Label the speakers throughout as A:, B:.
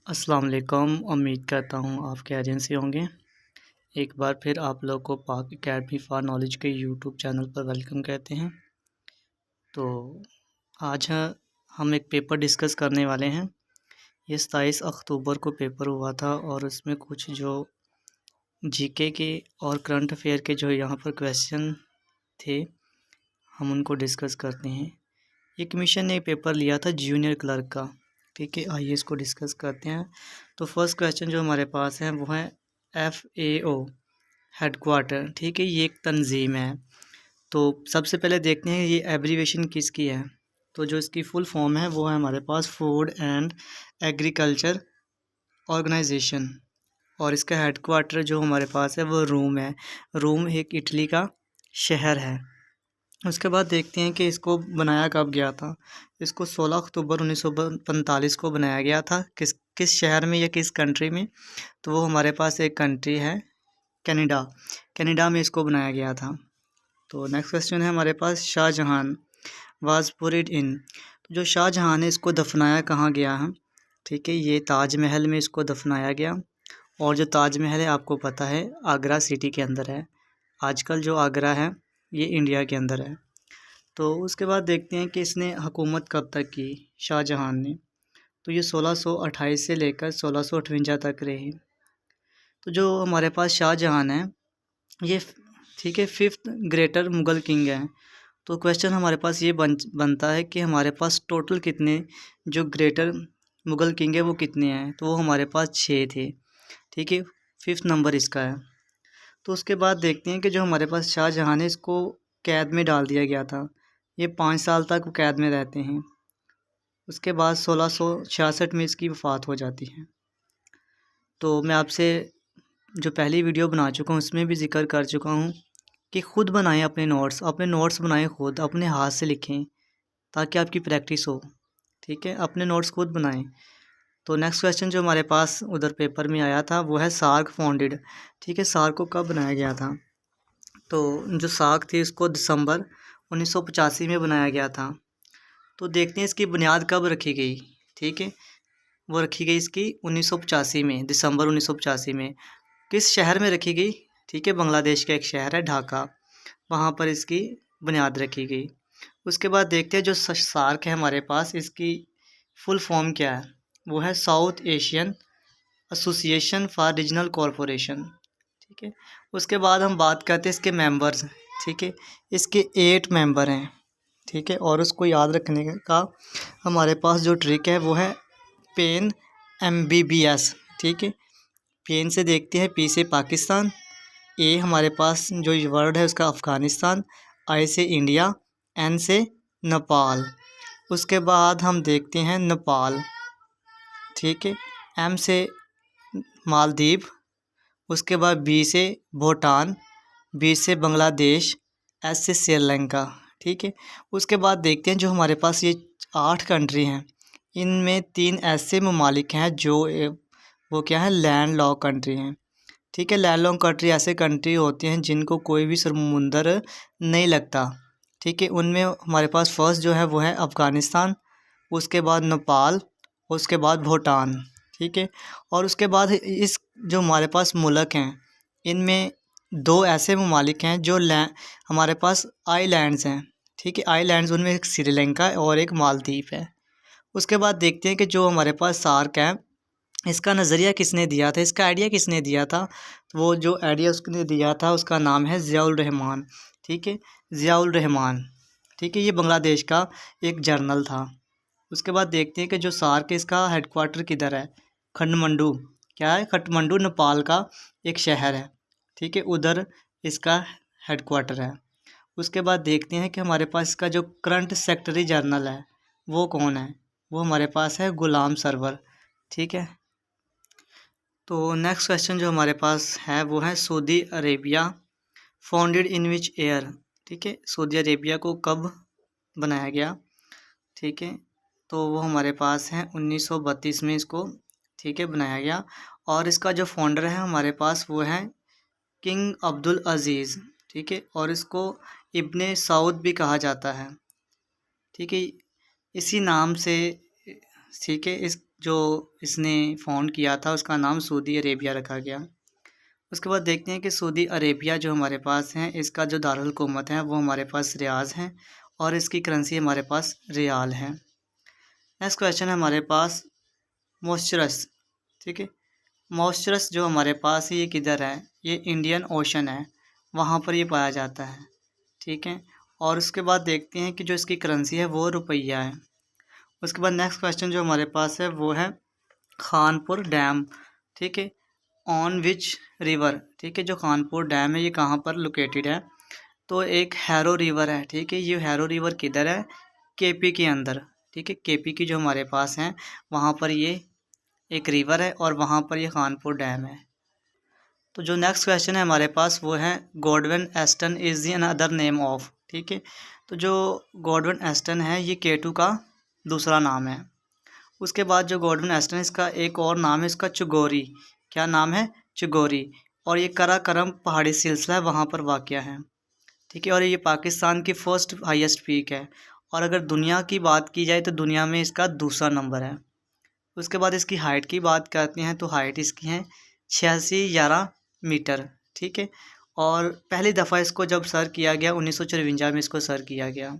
A: अस्सलाम वालेकुम। उम्मीद करता हूँ आप खैरियत से होंगे। एक बार फिर आप लोग को पाक अकेडमी फॉर नॉलेज के यूट्यूब चैनल पर वेलकम कहते हैं। तो आज हम एक पेपर डिस्कस करने वाले हैं। ये 27 अक्टूबर को पेपर हुआ था और उसमें कुछ जो जीके के और करंट अफेयर के जो यहाँ पर क्वेश्चन थे हम उनको डिस्कस करते हैं। एक मिशन ने पेपर लिया था जूनियर क्लर्क का, ठीक है। आइए इसको डिस्कस करते हैं। तो फर्स्ट क्वेश्चन जो हमारे पास है वो है FAO हेडक्वार्टर, ठीक है। ये एक तंजीम है। तो सबसे पहले देखते हैं ये एब्रीवेशन किसकी है। तो जो इसकी फुल फॉर्म है वो है हमारे पास फूड एंड एग्रीकल्चर ऑर्गेनाइजेशन, और इसका हेडक्वार्टर जो हमारे पास है वो रोम है। रोम एक इटली का शहर है। उसके बाद देखते हैं कि इसको बनाया कब गया था। इसको 16 अक्टूबर 1945 को बनाया गया था। किस शहर में या किस कंट्री में? तो वो हमारे पास एक कंट्री है कनाडा। कनाडा में इसको बनाया गया था। तो नेक्स्ट क्वेश्चन है हमारे पास शाहजहां वाज बुरीड इन। तो जो शाहजहां ने इसको दफनाया कहाँ गया है? ठीक है, ये ताजमहल में इसको दफनाया गया। और जो ताजमहल है आपको पता है आगरा सिटी के अंदर है। आजकल जो आगरा है ये इंडिया के अंदर है। तो उसके बाद देखते हैं कि इसने हुकूमत कब तक की शाहजहां ने। तो ये 1628 से लेकर 1658 तक रही। तो जो हमारे पास शाहजहां है ये ठीक है 5th ग्रेटर मुग़ल किंग है। तो क्वेश्चन हमारे पास ये बनता है कि हमारे पास टोटल कितने जो ग्रेटर मुग़ल किंग है वो कितने हैं? तो वो हमारे पास 6 थे, ठीक है। 5th नंबर इसका है। तो उसके बाद देखते हैं कि जो हमारे पास शाहजहां है इसको कैद में डाल दिया गया था। ये 5 साल तक कैद में रहते हैं। उसके बाद 1666 में इसकी वफ़ात हो जाती है। तो मैं आपसे जो पहली वीडियो बना चुका हूँ उसमें भी ज़िक्र कर चुका हूँ कि ख़ुद बनाएं अपने नोट्स बनाएं, ख़ुद अपने हाथ से लिखें ताकि आपकी प्रैक्टिस हो, ठीक है। अपने नोट्स खुद बनाएं। तो नेक्स्ट क्वेश्चन जो हमारे पास उधर पेपर में आया था वो है सार्क फाउंडेड, ठीक है। सार्क को कब बनाया गया था? तो जो सार्क थी इसको दिसंबर 1985 में बनाया गया था। तो देखते हैं इसकी बुनियाद कब रखी गई, ठीक है। वो रखी गई इसकी 1985 में, दिसंबर 1985 में। किस शहर में रखी गई? ठीक है, बांग्लादेश का एक शहर है ढाका, वहाँ पर इसकी बुनियाद रखी गई। उसके बाद देखते हैं जो सार्क है हमारे पास इसकी फुल फॉर्म क्या है। वो है south Asian association for regional corporation, ठीक है। उसके बाद हम बात करते हैं इसके मेंबर्स, ठीक है। इसके 8 मेंबर हैं, ठीक है। और उसको याद रखने का हमारे पास जो ट्रिक है वो है पेन MBBS, ठीक है। पेन से देखते हैं, पी से पाकिस्तान, ए हमारे पास जो वर्ड है उसका अफ़गानिस्तान, आई से इंडिया, एन से नेपाल। उसके बाद हम देखते हैं नेपाल, ठीक है। एम से मालदीव। उसके बाद बी से भूटान, बी से बांग्लादेश, एस से श्रीलंका, ठीक है। उसके बाद देखते हैं जो हमारे पास ये 8 कंट्री हैं इनमें 3 ऐसे ममालिक हैं जो वो क्या है लैंड लॉक कंट्री हैं, ठीक है। लैंड लॉक कंट्री ऐसे कंट्री होती हैं जिनको कोई भी समुंदर नहीं लगता, ठीक है। उनमें हमारे पास फर्स्ट जो है वो है अफ़गानिस्तान, उसके बाद नेपाल, उसके बाद भूटान, ठीक है। और उसके बाद इस जो हमारे पास मुल्क हैं इनमें 2 ऐसे ममालिक हैं जो हमारे पास आइलैंड्स हैं, ठीक है। आइलैंड्स उनमें एक श्रीलंका और एक मालदीव है। उसके बाद देखते हैं कि जो हमारे पास सार्क है इसका नज़रिया किसने दिया था, इसका आइडिया किसने दिया था। तो वो जो आइडिया उसने दिया था उसका नाम है ज़ियाउल रहमान, ठीक है। ज़ियाउल रहमान, ठीक है। ये बांग्लादेश का एक जर्नल था। उसके बाद देखते हैं कि जो सार्क है इसका हेडक्वार्टर किधर है। काठमांडू, क्या है? काठमांडू नेपाल का एक शहर है, ठीक है। उधर इसका हेडक्वार्टर है। उसके बाद देखते हैं कि हमारे पास इसका जो करंट सेक्रेटरी जनरल है वो कौन है। वो हमारे पास है गुलाम सरवर, ठीक है। तो नेक्स्ट क्वेश्चन जो हमारे पास है वो है Saudi Arabia founded in which year, ठीक है। सऊदी अरेबिया को कब बनाया गया, ठीक है। तो वो हमारे पास है 1932 में इसको, ठीक है, बनाया गया। और इसका जो फाउंडर है हमारे पास वो है किंग अब्दुल अज़ीज़, ठीक है। और इसको इब्ने सऊद भी कहा जाता है, ठीक है। इसी नाम से, ठीक है, इस जो इसने फाउंड किया था उसका नाम सऊदी अरेबिया रखा गया। उसके बाद देखते हैं कि सऊदी अरेबिया जो हमारे पास है, इसका जो दारुल हुकूमत है वो हमारे पास रियाज़ है और इसकी करेंसी हमारे पास रियाल है। नेक्स्ट क्वेश्चन है हमारे पास मॉइस्चरस। ठीक है, मॉइस्चरस जो हमारे पास है ये किधर है? ये इंडियन ओशन है, वहाँ पर ये पाया जाता है। ठीक है, और उसके बाद देखते हैं कि जो इसकी करेंसी है वो रुपया है। उसके बाद नेक्स्ट क्वेश्चन जो हमारे पास है वो है खानपुर डैम। ठीक है, ऑन विच रिवर। ठीक है, जो खानपुर डैम है ये कहाँ पर लोकेटेड है? तो एक हैरो रिवर है। ठीक है, ये हैरो रिवर किधर है? केपी के अंदर। ठीक है, केपी की जो हमारे पास है वहाँ पर ये एक रिवर है और वहाँ पर ये खानपुर डैम है। तो जो नेक्स्ट क्वेश्चन है हमारे पास वो है Godwin Aston is the another name of. ठीक है, तो जो गॉडविन एस्टन है ये केटू का दूसरा नाम है। उसके बाद जो गॉडविन एस्टन है इसका एक और नाम है इसका चुगोरी। क्या नाम है? चुगोरी। और ये कराकरम पहाड़ी सिलसिला है वहाँ पर वाक़या है। ठीक है, और ये पाकिस्तान की फर्स्ट हाईएस्ट पीक है और अगर दुनिया की बात की जाए तो दुनिया में इसका दूसरा नंबर है। उसके बाद इसकी हाइट की बात करते हैं तो हाइट इसकी है 8611 मीटर। ठीक है, और पहली दफ़ा इसको जब सर किया गया 1954 में इसको सर किया गया।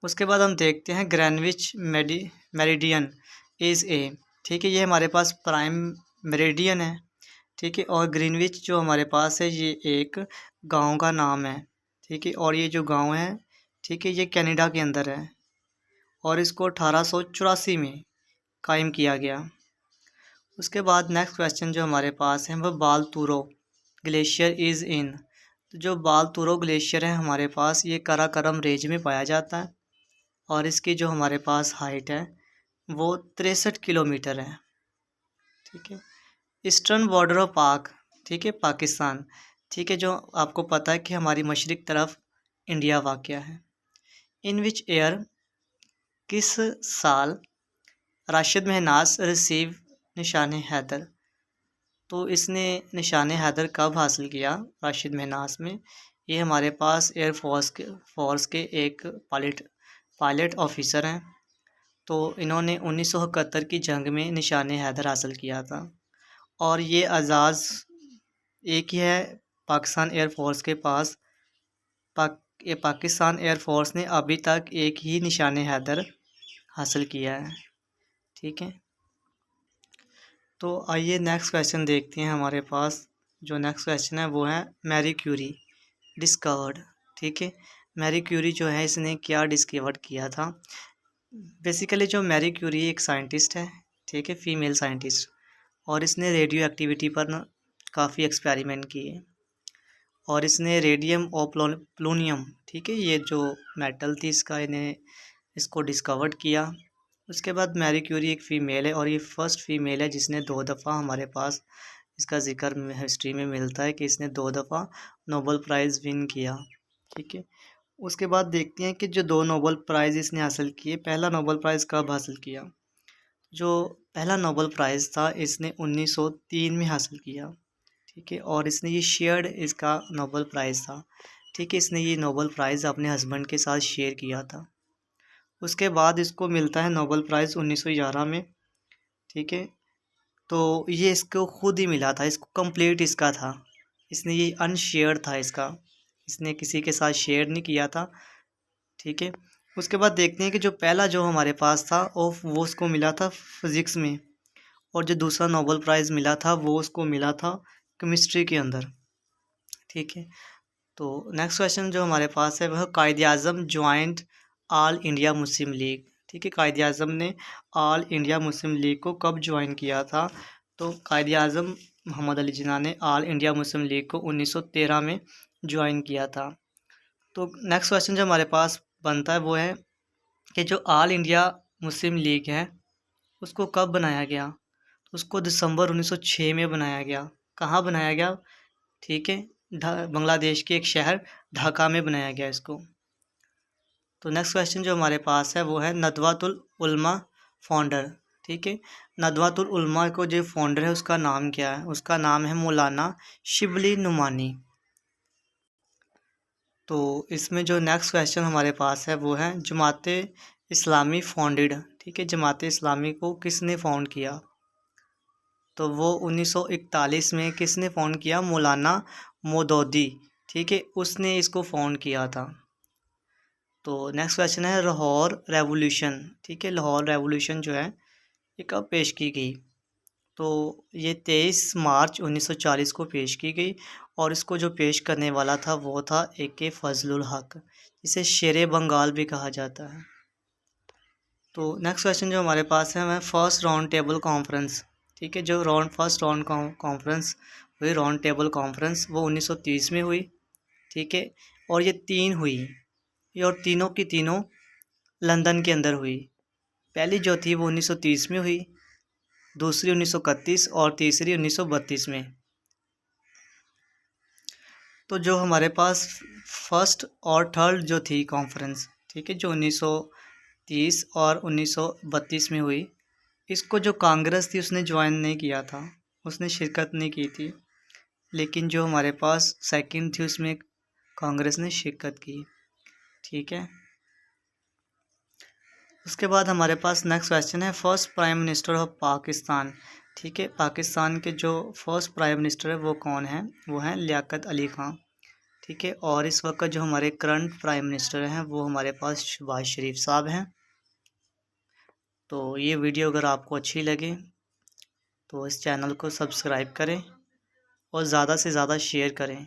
A: उसके बाद हम देखते हैं ग्रैनविच मेरिडियन इज़ ए। ठीक है, ये हमारे पास प्राइम मेरिडियन है। ठीक है, और ग्रीनविच जो हमारे पास है ये एक गांव का नाम है। ठीक है, और ये जो गांव है ठीक है ये कनाडा के अंदर है और इसको 1884 में कायम किया गया। उसके बाद नेक्स्ट क्वेश्चन जो हमारे पास है वह बालतूरो ग्लेशियर इज़ इन। तो जो बालतूरो ग्लेशियर है हमारे पास ये काराकोरम रेंज में पाया जाता है और इसकी जो हमारे पास हाइट है वो 63 किलोमीटर है। ठीक है, ईस्टर्न बॉर्डर ऑफ पाक। ठीक है, पाकिस्तान। ठीक है, जो आपको पता है कि हमारी मशरिक तरफ इंडिया वाक़या है। इन विच ईयर किस साल राशिद महनाज रिसीव निशान हैदर। तो इसने निशान हैदर कब हासिल किया? राशिद महनाज में। ये हमारे पास एयर फोर्स के एक पायलट ऑफिसर हैं। तो इन्होंने 1971 की जंग में निशान हैदर हासिल किया था और ये एजाज़ एक ही है पाकिस्तान एयरफोर्स के पास। पाकिस्तान एयरफोर्स ने अभी तक एक ही निशान हैदर हासिल किया है। ठीक है, तो आइए नेक्स्ट क्वेश्चन देखते हैं। हमारे पास जो नेक्स्ट क्वेश्चन है वो है मैरी क्यूरी डिस्कवर्ड। ठीक है, मैरी क्यूरी जो है इसने क्या डिस्कवर किया था? बेसिकली जो मैरी क्यूरी एक साइंटिस्ट है। ठीक है, फीमेल साइंटिस्ट, और इसने रेडियो एक्टिविटी पर काफ़ी एक्सपेरिमेंट किए और इसने रेडियम और प्लूनियम। ठीक है, ये जो मेटल थी इसका इन्हें इसको डिस्कवर्ड किया। उसके बाद मैरी क्यूरी एक फ़ीमेल है और ये फर्स्ट फीमेल है जिसने 2 दफ़ा हमारे पास इसका ज़िक्र हिस्ट्री में मिलता है कि इसने 2 दफ़ा नोबल प्राइज़ विन किया। ठीक है, उसके बाद देखते हैं कि जो 2 नोबल प्राइज़ इसने हासिल किए, पहला नोबल प्राइज़ कब हासिल किया? जो पहला नोबल प्राइज़ था इसने 1903 में हासिल किया। ठीक है, और इसने ये शेयर्ड इसका नोबल प्राइज़ था। ठीक है, इसने ये नोबल प्राइज़ अपने हस्बैंड के साथ शेयर किया था। उसके बाद इसको मिलता है नोबल प्राइज़ 1911 में। ठीक है, तो ये इसको खुद ही मिला था, इसको कंप्लीट इसका था। इसने ये अनशेयर्ड था इसका, इसने किसी के साथ शेयर नहीं किया था। ठीक है, उसके बाद देखते हैं कि जो पहला जो हमारे पास था वो उसको मिला था फिज़िक्स में और जो दूसरा नोबल प्राइज़ मिला था वो उसको मिला था केमिस्ट्री के अंदर। ठीक है, तो नेक्स्ट क्वेश्चन जो हमारे पास है वह Quaid-e-Azam joint all India Muslim league. ठीक है, कायद-ए-आज़म ने ऑल इंडिया मुस्लिम लीग को कब ज्वाइन किया था? तो कायद-ए-आज़म मोहम्मद अली जिन्ना ने ऑल इंडिया मुस्लिम लीग को 1913 में ज्वाइन किया था। तो नेक्स्ट क्वेश्चन जो हमारे पास बनता है वो है कि जो ऑल इंडिया मुस्लिम लीग है उसको कब बनाया गया? उसको दिसंबर 1906 में बनाया गया। कहाँ बनाया गया? ठीक है, बांग्लादेश के एक शहर ढाका में बनाया गया इसको। तो नेक्स्ट क्वेश्चन जो हमारे पास है वो है नदवातुल उलमा फाउंडर। ठीक है, नदवातुल उलमा को जो फाउंडर है उसका नाम क्या है? उसका नाम है मौलाना शिबली नुमानी। तो इसमें जो नेक्स्ट क्वेश्चन हमारे पास है वो है जमात इस्लामी फाउंडेड। ठीक है, जमात इस्लामी को किसने फाउंड किया? तो वो 1941 में किसने फाउंड किया? मौलाना मौदूदी, ठीक है, उसने इसको फाउंड किया था। तो नेक्स्ट क्वेश्चन है लाहौर रेवोल्यूशन, ठीक है, लाहौर रेवोल्यूशन जो है ये कब पेश की गई? तो ये 23 मार्च 1940 को पेश की गई और इसको जो पेश करने वाला था वो था AK फजलुल हक, जिसे शेर बंगाल भी कहा जाता है। तो नेक्स्ट क्वेश्चन जो हमारे पास है वह फर्स्ट राउंड टेबल कॉन्फ्रेंस, ठीक है, जो फर्स्ट राउंड कॉन्फ्रेंस हुई, राउंड टेबल कॉन्फ्रेंस, वो 1930 में हुई, ठीक है, और ये 3 हुई, ये और तीनों की तीनों लंदन के अंदर हुई। पहली जो थी वो 1930 में हुई, दूसरी 1931 और तीसरी 1932 में। तो जो हमारे पास फर्स्ट और थर्ड जो थी कॉन्फ्रेंस, ठीक है, जो 1930 और 1932 में हुई, इसको जो कांग्रेस थी उसने ज्वाइन नहीं किया था, उसने शिरकत नहीं की थी, लेकिन जो हमारे पास सेकंड थी उसमें कांग्रेस ने शिरकत की, ठीक है। उसके बाद हमारे पास नेक्स्ट क्वेश्चन है first prime minister of Pakistan, ठीक है, पाकिस्तान के जो फर्स्ट प्राइम मिनिस्टर है वो कौन है? वो हैं लियाकत अली ख़ान, ठीक है, और इस वक्त जो हमारे करंट प्राइम मिनिस्टर हैं वो हमारे पास शहबाज शरीफ साहब हैं। तो ये वीडियो अगर आपको अच्छी लगे तो इस चैनल को सब्सक्राइब करें और ज़्यादा से ज़्यादा शेयर करें।